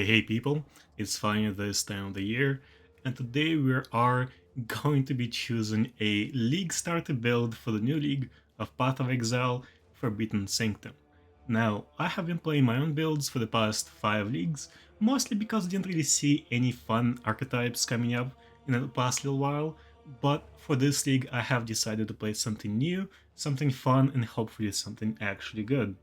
Hey people, it's finally this time of the year, and today we are going to be choosing a league starter build for the new league of Path of Exile Forbidden Sanctum. Now, I have been playing my own builds for the past 5 leagues, mostly because I didn't really see any fun archetypes coming up in the past little while, but for this league I have decided to play something new, something fun, and hopefully something actually good.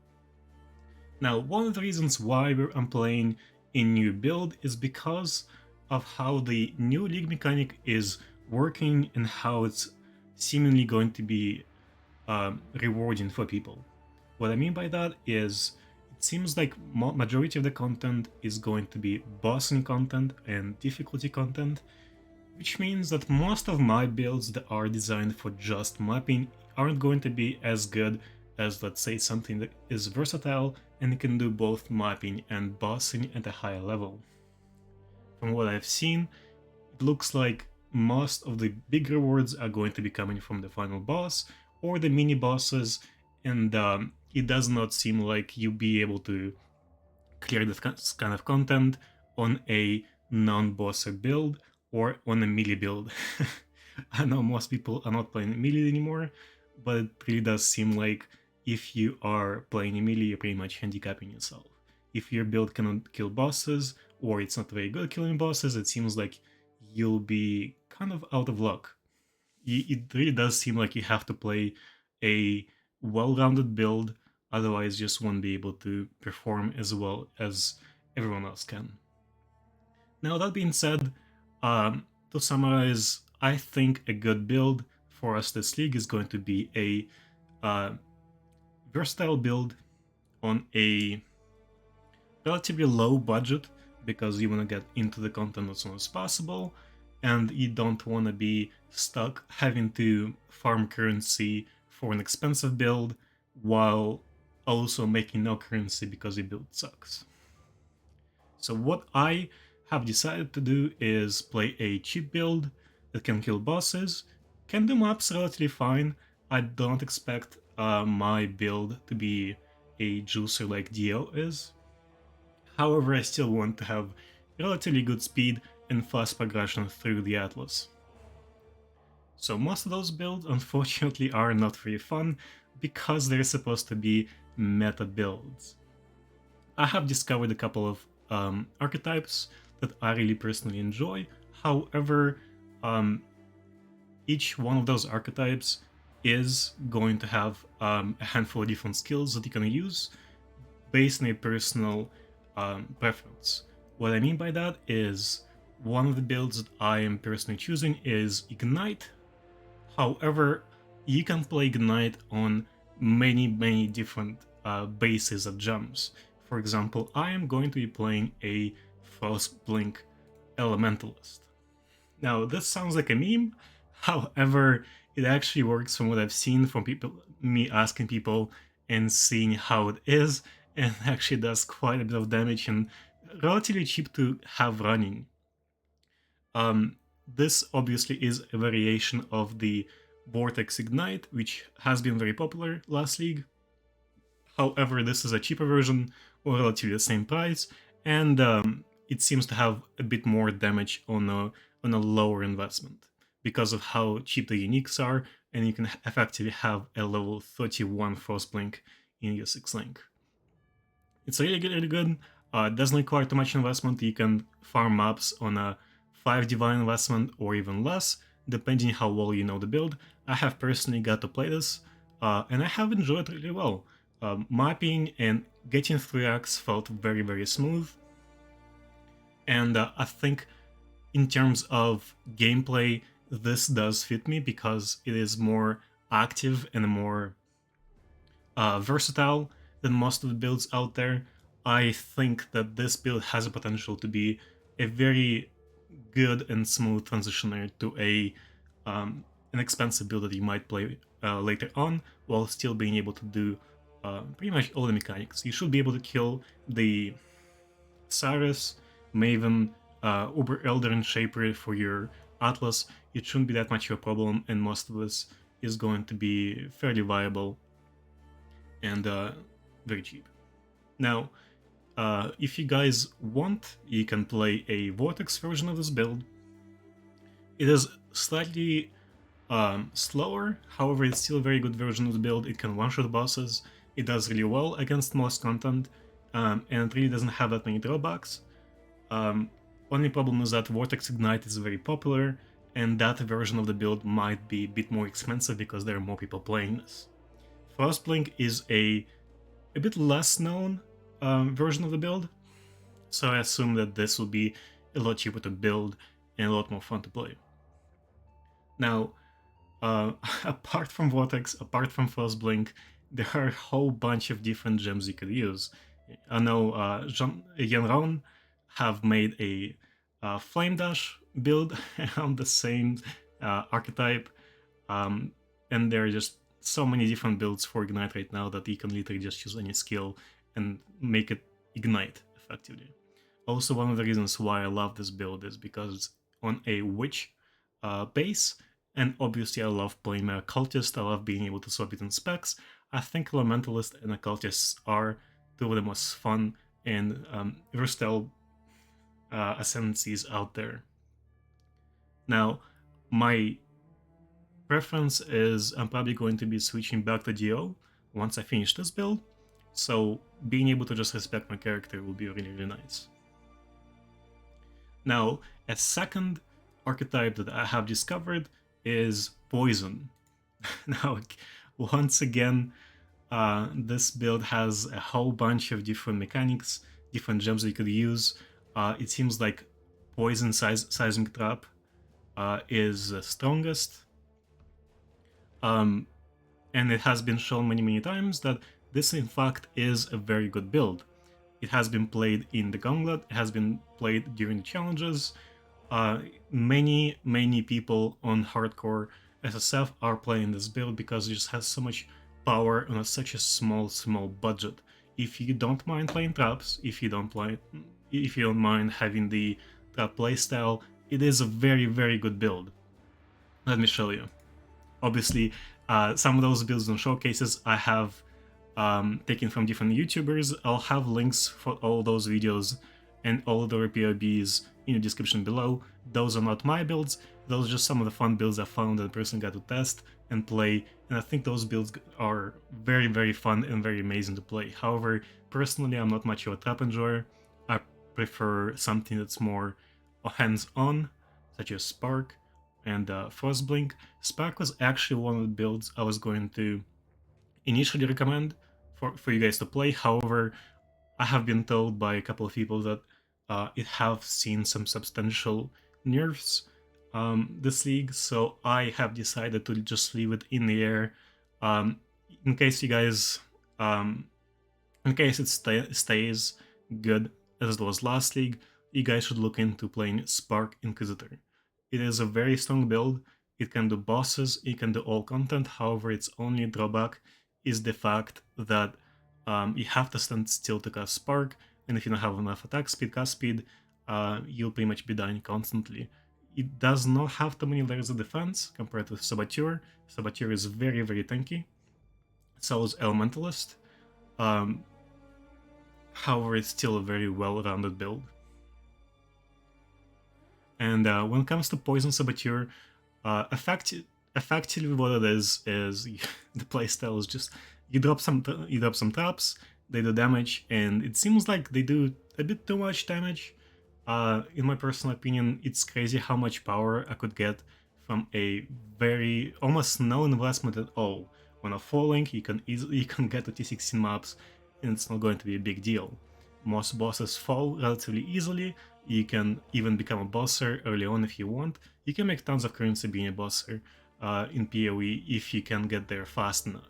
Now, one of the reasons why I'm playing a new build is because of how the new league mechanic is working and how it's seemingly going to be rewarding for people. What I mean by that is it seems like majority of the content is going to be bossing content and difficulty content, which means that most of my builds that are designed for just mapping aren't going to be as good as, let's say, something that is versatile and can do both mapping and bossing at a higher level. From what I've seen, it looks like most of the big rewards are going to be coming from the final boss or the mini bosses, and it does not seem like you'll be able to clear this kind of content on a non-bosser build or on a melee build. I know most people are not playing melee anymore, but it really does seem like if you are playing melee, you're pretty much handicapping yourself. If your build cannot kill bosses, or it's not very good at killing bosses, it seems like you'll be kind of out of luck. It really does seem like you have to play a well-rounded build, otherwise just won't be able to perform as well as everyone else can. Now that being said, to summarize, I think a good build for us this league is going to be a versatile build on a relatively low budget, because you want to get into the content as soon as possible and you don't want to be stuck having to farm currency for an expensive build while also making no currency because your build sucks. So what I have decided to do is play a cheap build that can kill bosses, can do maps relatively fine. I don't expect my build to be a juicer like Dio is. However, I still want to have relatively good speed and fast progression through the Atlas. So most of those builds unfortunately are not very fun because they're supposed to be meta builds. I have discovered a couple of archetypes that I really personally enjoy. However, um, each one of those archetypes is going to have a handful of different skills that you can use based on a personal preference. What I mean by that is one of the builds that I am personally choosing is Ignite. However, you can play Ignite on many different bases of gems. For example, I am going to be playing a Frost Blink Elementalist. Now, this sounds like a meme, however, it actually works from what I've seen from people, me asking people and seeing how it is, and actually does quite a bit of damage and relatively cheap to have running. This obviously is a variation of the Vortex Ignite, which has been very popular last league. However, this is a cheaper version, or relatively the same price, and it seems to have a bit more damage on a lower investment because of how cheap the uniques are, and you can effectively have a level 31 Frostblink in your 6 link. It's really good. It doesn't require too much investment. You can farm maps on a 5 divine investment or even less, depending how well you know the build. I have personally got to play this, and I have enjoyed it really well. Mapping and getting 3x felt very smooth, and I think in terms of gameplay, this does fit me because it is more active and more versatile than most of the builds out there. I think that this build has a potential to be a very good and smooth transitioner to an expensive build that you might play later on, while still being able to do pretty much all the mechanics. You should be able to kill the Cyrus, Maven, Uber Elder, and Shaper for your Atlas. It shouldn't be that much of a problem, and most of this is going to be fairly viable and very cheap. Now, If you guys want, you can play a Vortex version of this build. It is slightly slower, however it's still a very good version of the build. It can one-shot bosses, it does really well against most content, and it really doesn't have that many drawbacks. Only problem is that Vortex Ignite is very popular, and that version of the build might be a bit more expensive because there are more people playing this. Frostblink is a bit less known version of the build, so I assume that this will be a lot cheaper to build and a lot more fun to play. Now, apart from Vortex, apart from Frostblink, there are a whole bunch of different gems you could use. I know Yenron have made a Flame Dash build around the same archetype, and there are just so many different builds for Ignite right now that you can literally just use any skill and make it Ignite effectively. Also, one of the reasons why I love this build is because it's on a Witch base, and obviously I love playing my Occultist, I love being able to swap between specs. I think Elementalist and Occultists are two of the most fun and versatile ascendancies out there. Now, my preference is I'm probably going to be switching back to DO once I finish this build, so being able to just respect my character will be really, really nice. Now, a second archetype that I have discovered is Poison. Now, once again, this build has a whole bunch of different mechanics, different gems that you could use. It seems like Poison Seismic Trap is the strongest. And it has been shown many times that this in fact is a very good build. It has been played in the Gauntlet, it has been played during the challenges. Many people on hardcore SSF are playing this build because it just has so much power on such a small budget. If you don't mind playing traps, if you don't mind having the trap playstyle, it is a very good build. Let me show you. Obviously, some of those builds and showcases I have taken from different YouTubers. I'll have links for all those videos and all the POBs in the description below. Those are not my builds, those are just some of the fun builds I found that the person got to test and play, and I think those builds are very fun and very amazing to play. However, personally I'm not much of a trap enjoyer. I prefer something that's more hands-on, such as Spark and Frostblink. Spark was actually one of the builds I was going to initially recommend for you guys to play. However, I have been told by a couple of people that it have seen some substantial nerfs this league, so I have decided to just leave it in the air. In case you guys, in case it stays good as it was last league, you guys should look into playing Spark Inquisitor. It is a very strong build. It can do bosses, it can do all content. However, its only drawback is the fact that you have to stand still to cast Spark, and if you don't have enough attack speed, cast speed, you'll pretty much be dying constantly. It does not have too many layers of defense compared to Saboteur. Saboteur is very tanky. So is Elementalist. However, it's still a very well-rounded build. And when it comes to Poison Saboteur, effectively what it is the playstyle is just you drop some traps, they do damage, and it seems like they do a bit too much damage. In my personal opinion, it's crazy how much power I could get from a very almost no investment at all. When I'm falling, you can get to T16 maps, and it's not going to be a big deal. Most bosses fall relatively easily. You can even become a bosser early on if you want. You can make tons of currency being a bosser in PoE if you can get there fast enough.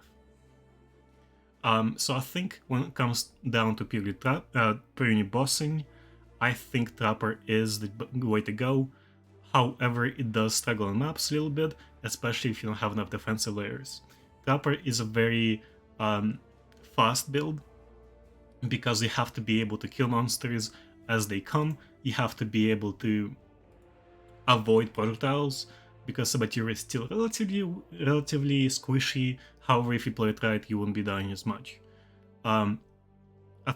So I think when it comes down to purely bossing, I think Trapper is the way to go. However, it does struggle on maps a little bit, especially if you don't have enough defensive layers. Trapper is a very fast build, because you have to be able to kill monsters as they come, you have to be able to avoid projectiles, because Saboteur is still relatively squishy. However, if you play it right, you won't be dying as much. I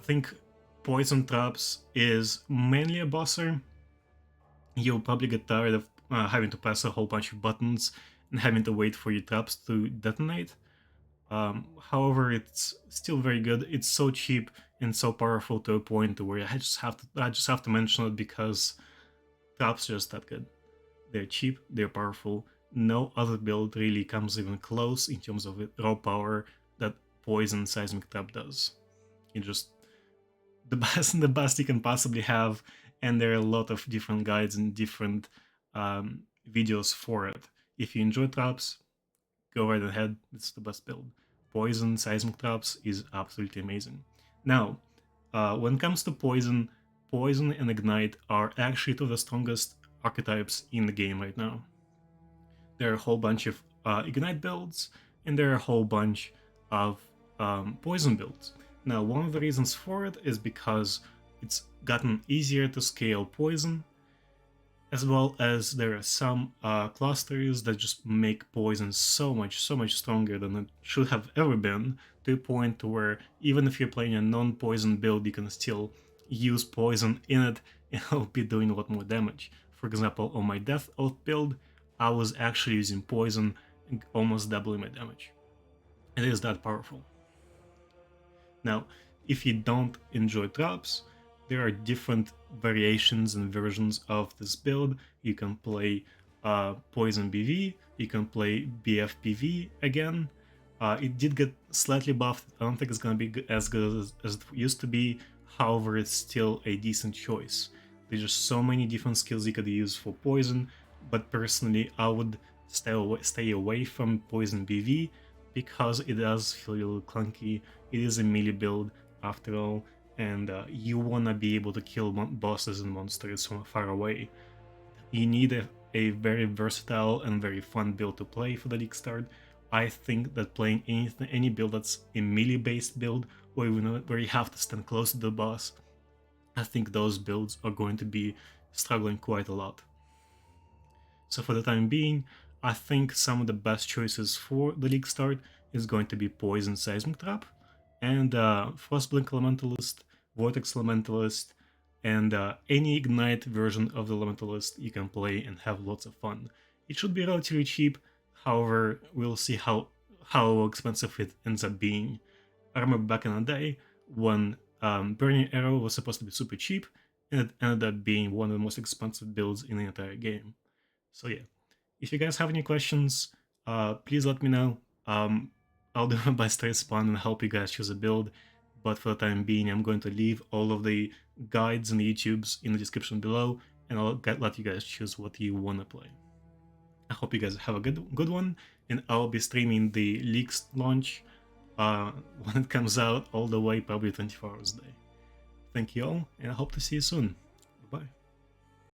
think Poison Traps is mainly a bosser. You'll probably get tired of having to press a whole bunch of buttons and having to wait for your traps to detonate. However, it's still very good. It's so cheap and so powerful to a point where I just have to mention it because traps are just that good. They're cheap, they're powerful. No other build really comes even close in terms of raw power that Poison Seismic Trap does. It just the best you can possibly have, and there are a lot of different guides and different videos for it. If you enjoy traps, go right ahead. It's the best build. Poison Seismic Traps is absolutely amazing. Now, when it comes to Poison, Poison and Ignite are actually two of the strongest archetypes in the game right now. There are a whole bunch of Ignite builds, and there are a whole bunch of Poison builds. Now, one of the reasons for it is because it's gotten easier to scale Poison, as well as there are some clusters that just make Poison so much stronger than it should have ever been, to a point where even if you're playing a non-Poison build, you can still use Poison in it and it'll be doing a lot more damage. For example, on my Death Oath build, I was actually using Poison and almost doubling my damage. It is that powerful. Now, if you don't enjoy traps, there are different variations and versions of this build. You can play Poison BV, you can play BFPV again. It did get slightly buffed. I don't think it's going to be as good as it used to be. However, it's still a decent choice. There's just so many different skills you could use for Poison, but personally, I would stay away from Poison BV because it does feel a little clunky. It is a melee build after all, and you want to be able to kill bosses and monsters from far away. You need a very versatile and very fun build to play for the league start. I think that playing any build that's a melee based build, or even where you have to stand close to the boss, I think those builds are going to be struggling quite a lot. So for the time being, I think some of the best choices for the league start is going to be Poison Seismic Trap, and Frostblink Elementalist, Vortex Elementalist, and any Ignite version of the Elementalist you can play and have lots of fun. It should be relatively cheap, however, we'll see how expensive it ends up being. I remember back in the day when Burning Arrow was supposed to be super cheap, and it ended up being one of the most expensive builds in the entire game. So yeah, if you guys have any questions, please let me know. I'll do my best to respond and help you guys choose a build, but for the time being, I'm going to leave all of the guides and the YouTubes in the description below, and I'll let you guys choose what you want to play. I hope you guys have a good one, and I'll be streaming the Leaks launch when it comes out all the way, probably 24 hours a day. Thank you all, and I hope to see you soon. Bye.